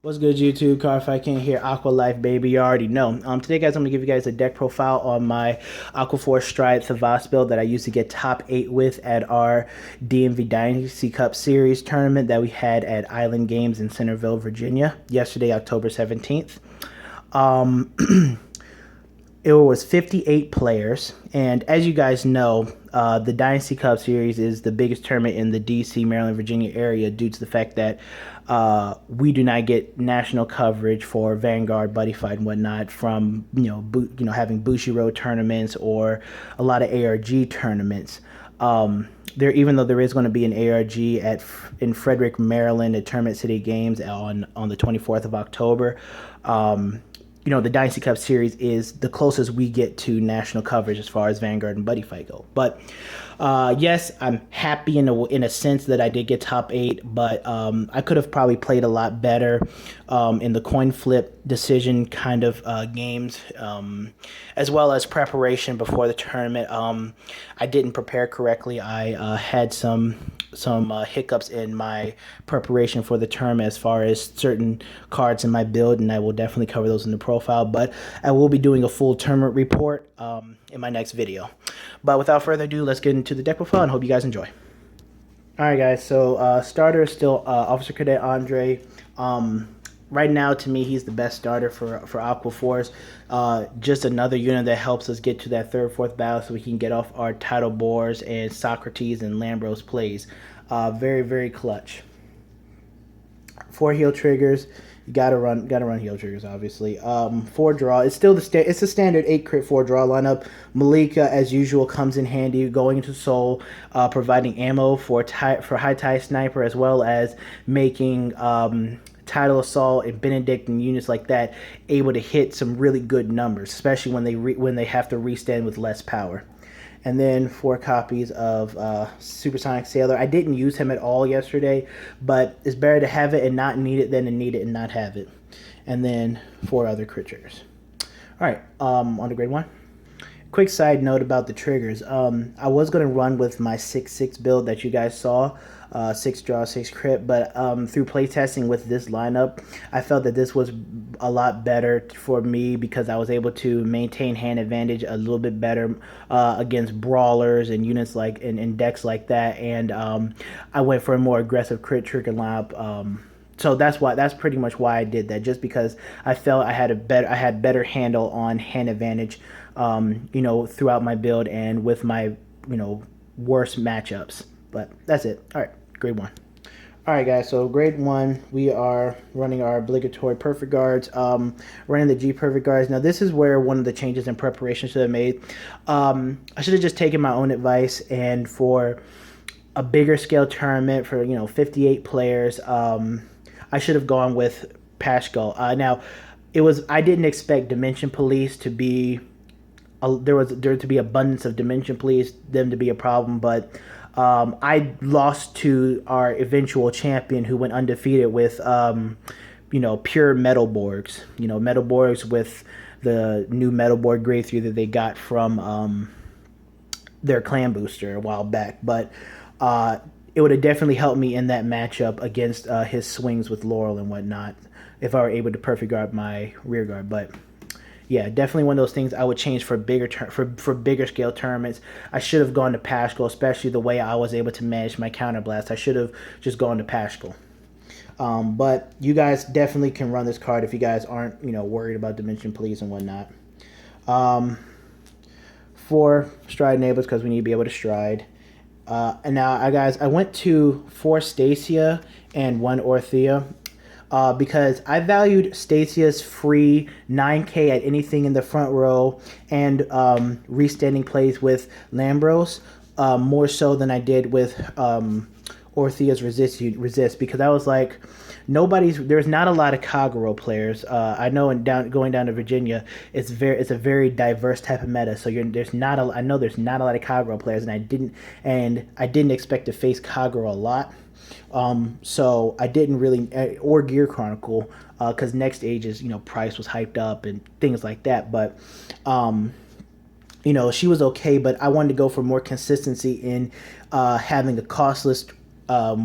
What's good, YouTube? Cardfight King here, AQUA Life Baby. You already know. Today, guys, I'm gonna give you guys a deck profile on my Aqua Force Stride Savas build that I used to get top 8 with at our DMV Dynasty Cup series tournament that we had at Island Games in Centerville, Virginia, yesterday, October 17th. It was 58 players, and as you guys know, the Dynasty Cup Series is the biggest tournament in the DC, Maryland, Virginia area due to the fact that we do not get national coverage for Vanguard, Buddy Fight, and whatnot from having Bushiroad tournaments or a lot of ARG tournaments. Even though there is going to be an ARG in Frederick, Maryland, at Tournament City Games on the 24th of October. The Dynasty Cup Series is the closest we get to national coverage as far as Vanguard and Buddy Fight go. But yes, I'm happy in a sense that I did get top 8, but I could have probably played a lot better in the coin flip decision kind of games, as well as preparation before the tournament. I didn't prepare correctly. I had some hiccups in my preparation for the tournament as far as certain cards in my build, and I will definitely cover those in the profile, but I will be doing a full tournament report in my next video. But without further ado, let's get into the deck profile and hope you guys enjoy. Alright guys, so starter is still Officer Cadet Andre. Right now, to me, he's the best starter for Aqua Force. Just another unit that helps us get to that third, fourth battle so we can get off our title boars and Socrates and Lambros plays. Very, very clutch. 4 heal triggers. You gotta run heal triggers, obviously. 4 draw. It's still it's a standard 8 crit 4 draw lineup. Malika, as usual, comes in handy going into Soul, providing ammo for high tie sniper, as well as making Tidal Assault and Benedict and units like that able to hit some really good numbers, especially when they have to restand with less power. And then 4 copies of Supersonic Sailor. I didn't use him at all yesterday, but it's better to have it and not need it than to need it and not have it. And then 4 other crit triggers. All right, on to grade 1. Quick side note about the triggers. I was going to run with my 6-6 build that you guys saw, 6 draw, 6 crit, but through playtesting with this lineup, I felt that this was a lot better for me because I was able to maintain hand advantage a little bit better against brawlers and units and decks like that, and I went for a more aggressive crit trigger lineup. So that's pretty much why I did that, just because I felt I had better handle on hand advantage, throughout my build and with my worst matchups. But that's it. All right, grade 1. All right, guys. So grade 1, we are running our obligatory perfect guards. Running the G perfect guards. Now this is where one of the changes in preparation should have made. I should have just taken my own advice, and for a bigger scale tournament for 58 players, I should have gone with Pashko. Now, I didn't expect Dimension Police to be there to be abundance of Dimension Police, them to be a problem, but I lost to our eventual champion who went undefeated with pure Metal Borgs. Metal Borgs with the new Metal Borg grade 3 that they got from their clan booster a while back, but it would have definitely helped me in that matchup against his swings with Laurel and whatnot if I were able to perfect guard my rear guard. But yeah, definitely one of those things I would change for bigger scale tournaments. I should have gone to Pashko, especially the way I was able to manage my counterblast. I should have just gone to Pashko. But you guys definitely can run this card if you guys aren't worried about Dimension Police and whatnot. 4 stride enablers because we need to be able to stride. And now, guys, I went to 4 Stacia and 1 Orthea because I valued Stacia's free 9k at anything in the front row and restanding plays with Lambros more so than I did with Orthea's resist, because I was like, there's not a lot of Kagero players. I know going down to Virginia, it's a very diverse type of meta. So I know there's not a lot of Kagero players, and I didn't expect to face Kagero a lot. So I didn't really, or Gear Chronicle, because Next Age's price was hyped up and things like that. But she was okay, but I wanted to go for more consistency in having a costless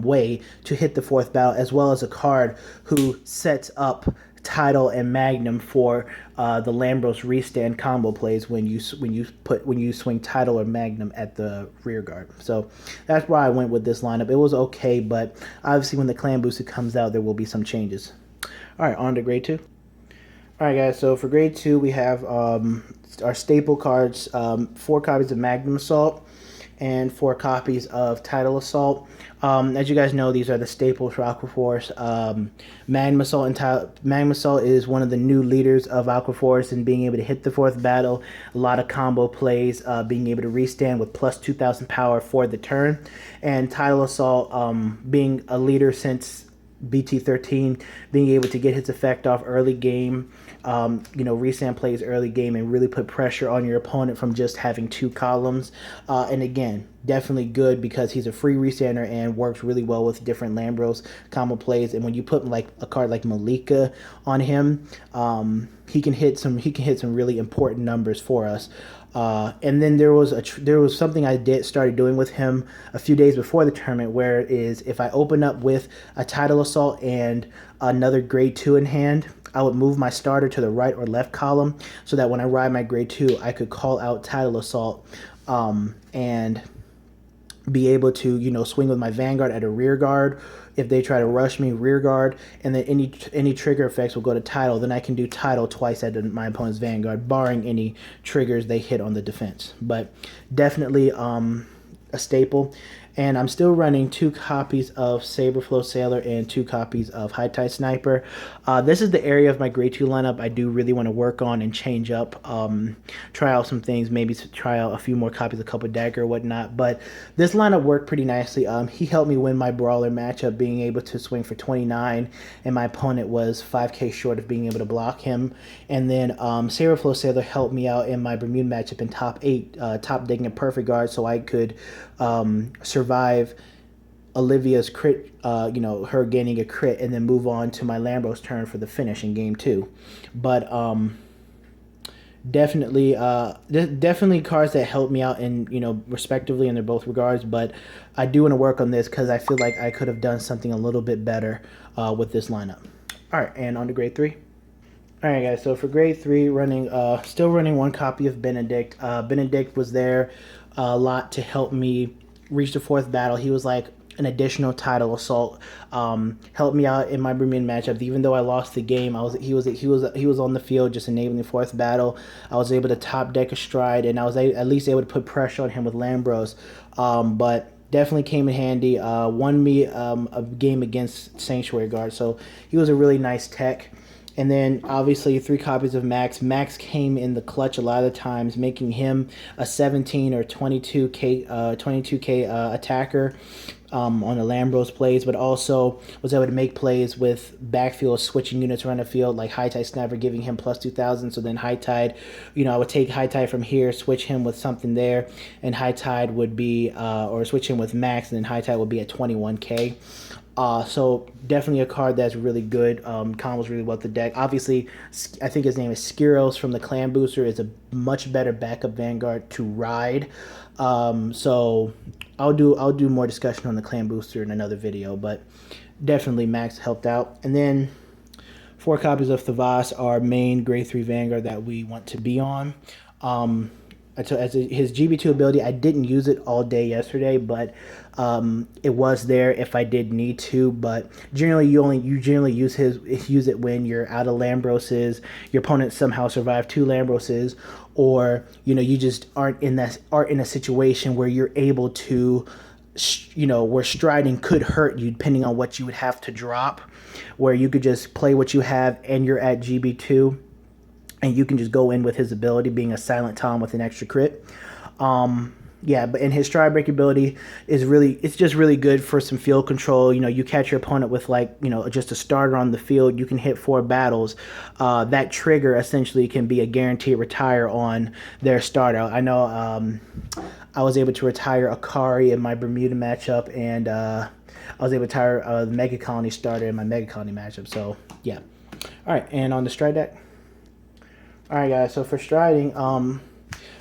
way to hit the fourth battle, as well as a card who sets up Tidal and Magnum for the Lambros restand combo plays when you swing Tidal or Magnum at the rear guard. So that's why I went with this lineup. It was okay, but obviously when the clan booster comes out, there will be some changes. All right, on to grade 2. All right, guys. So for grade 2, we have our staple cards: 4 copies of Magnum Assault and 4 copies of Tidal Assault. As you guys know, these are the staples for Aquaforce. Magnum Assault is one of the new leaders of Aquaforce and being able to hit the fourth battle. A lot of combo plays, being able to restand with plus 2,000 power for the turn. And Tidal Assault, being a leader since BT13, being able to get his effect off early game, restand plays early game and really put pressure on your opponent from just having 2 columns. And again, definitely good because he's a free restander and works really well with different Lambros combo plays. And when you put like a card like Malika on him, he can hit some really important numbers for us. And then there was something I started doing with him a few days before the tournament, where is if I open up with a Tidal Assault and another grade 2 in hand, I would move my starter to the right or left column so that when I ride my grade 2, I could call out Tidal Assault and be able to swing with my Vanguard at a rear guard. If they try to rush me, rear guard, and then any trigger effects will go to Tidal. Then I can do Tidal twice at my opponent's Vanguard, barring any triggers they hit on the defense. But definitely a staple. And I'm still running 2 copies of Saberflow Sailor and 2 copies of High Tide Sniper. This is the area of my grade 2 lineup I do really want to work on and change up, try out some things, maybe try out a few more copies of Couple Dagger or whatnot. But this lineup worked pretty nicely. He helped me win my Brawler matchup, being able to swing for 29, and my opponent was 5k short of being able to block him. And then Saberflow Sailor helped me out in my Bermuda matchup in top 8, top digging a perfect guard, so I could survive Olivia's crit, her gaining a crit, and then move on to my Lambros turn for the finish in game 2. But definitely cards that help me out in respectively in their both regards. But I do want to work on this because I feel like I could have done something a little bit better with this lineup. All right, and on to grade 3. All right, guys. So for grade 3, still running 1 copy of Benedict. Benedict was there a lot to help me reach the fourth battle. He was like an additional Tidal Assault. Helped me out in my Bermuda matchup. Even though I lost the game, he was on the field just enabling the fourth battle. I was able to top deck a stride, and I was at least able to put pressure on him with Lambros. But definitely came in handy. Won me a game against Sanctuary Guard, so he was a really nice tech. And then obviously 3 copies of Max. Max came in the clutch a lot of the times, making him a 17 or 22k attacker on the Lambros plays, but also was able to make plays with backfield switching units around the field, like High Tide Sniper giving him plus 2,000. So then High Tide, I would take High Tide from here, switch him with something there, and High Tide would be, or switch him with Max, and then High Tide would be at 21k. So definitely a card that's really good. Combos really well with the deck. Obviously, I think his name is Skiros from the Clan Booster is a much better backup Vanguard to ride. So I'll do more discussion on the Clan Booster in another video, but definitely Max helped out. And then 4 copies of Thavas, our main grade 3 Vanguard that we want to be on. His GB2 ability, I didn't use it all day yesterday, but it was there if I did need to. But generally, you generally use it when you're out of Lambroses, your opponent somehow survived 2 Lambroses, or you just aren't in a situation where you're able to, where striding could hurt you depending on what you would have to drop, where you could just play what you have and you're at GB2. And you can just go in with his ability, being a Silent Tom with an extra crit. But in his stride break ability it's just really good for some field control. You catch your opponent with just a starter on the field, you can hit 4 battles. That trigger essentially can be a guaranteed retire on their starter. I know I was able to retire Akari in my Bermuda matchup, and I was able to retire the Mega Colony starter in my Mega Colony matchup. So yeah. All right, and on the stride deck. Alright guys, so for striding, I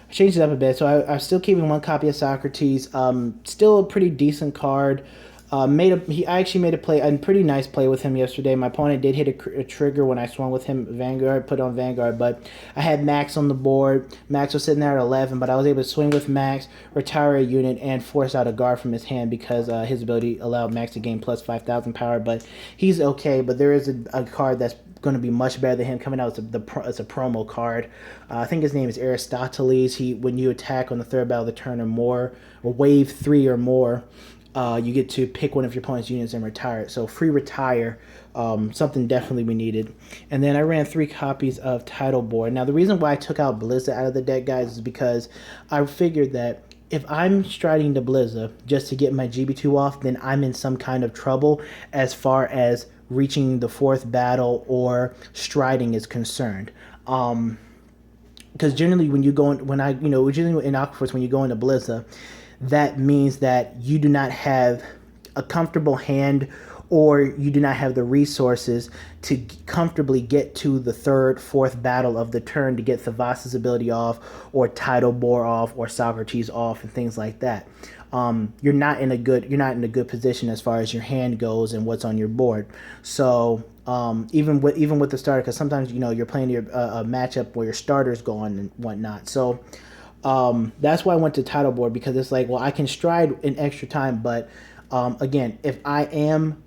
changed it up a bit. So I'm still keeping 1 copy of Socrates. Still a pretty decent card. I actually made a pretty nice play with him yesterday. My opponent did hit a trigger when I swung with him, Vanguard, put on Vanguard, but I had Max on the board. Max was sitting there at 11, but I was able to swing with Max, retire a unit, and force out a guard from his hand because his ability allowed Max to gain plus 5,000 power, but he's okay. But there is a card that's going to be much better than him coming out. It's a promo card. I think his name is Aristoteles. When you attack on the third battle of the turn or more, or wave 3 or more, you get to pick one of your opponent's units and retire it. So free retire, something definitely we needed. And then I ran 3 copies of Title Board. Now the reason why I took out Blizza out of the deck, guys, is because I figured that if I'm striding to Blizza just to get my GB2 off, then I'm in some kind of trouble as far as reaching the 4th battle or striding is concerned. Because generally when you go in, generally in Aqua when you go into Blizza, that means that you do not have a comfortable hand or you do not have the resources to comfortably get to the 3rd, 4th battle of the turn to get Thavas's ability off or Tidal Bore off or Socrates off and things like that. You're not in a good position as far as your hand goes and what's on your board. So even with the starter, because sometimes you're playing a matchup where your starter's gone and whatnot. So that's why I went to Title Board, because it's like, well, I can stride in extra time, but again, if I am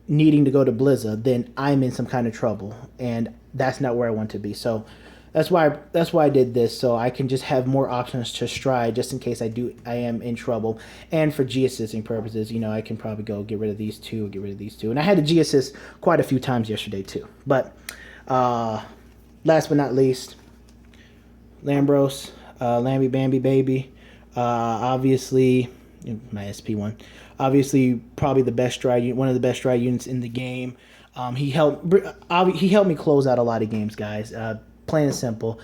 needing to go to Blizza, then I'm in some kind of trouble, and that's not where I want to be. So that's why I did this, so I can just have more options to stride just in case I am in trouble. And for G assisting purposes, I can probably go get rid of these two, and I had to G assist quite a few times yesterday too. But last but not least, Lambros, Lamby Bambi Baby, obviously my SP1, obviously probably the best stride, one of the best stride units in the game. He helped me close out a lot of games, guys. Plain and simple.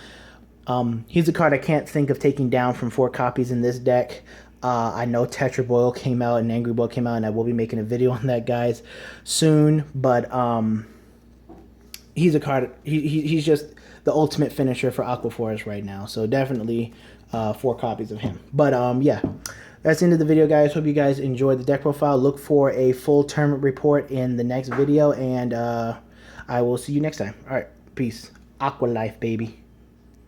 He's a card I can't think of taking down from 4 copies in this deck. I know Tetra Boil came out and Angry Boil came out, and I will be making a video on that, guys, soon. But he's a card. He's just the ultimate finisher for Aqua Forest right now. So definitely 4 copies of him. But yeah, that's the end of the video, guys. Hope you guys enjoyed the deck profile. Look for a full tournament report in the next video, and I will see you next time. All right, peace. Aqua Life, baby.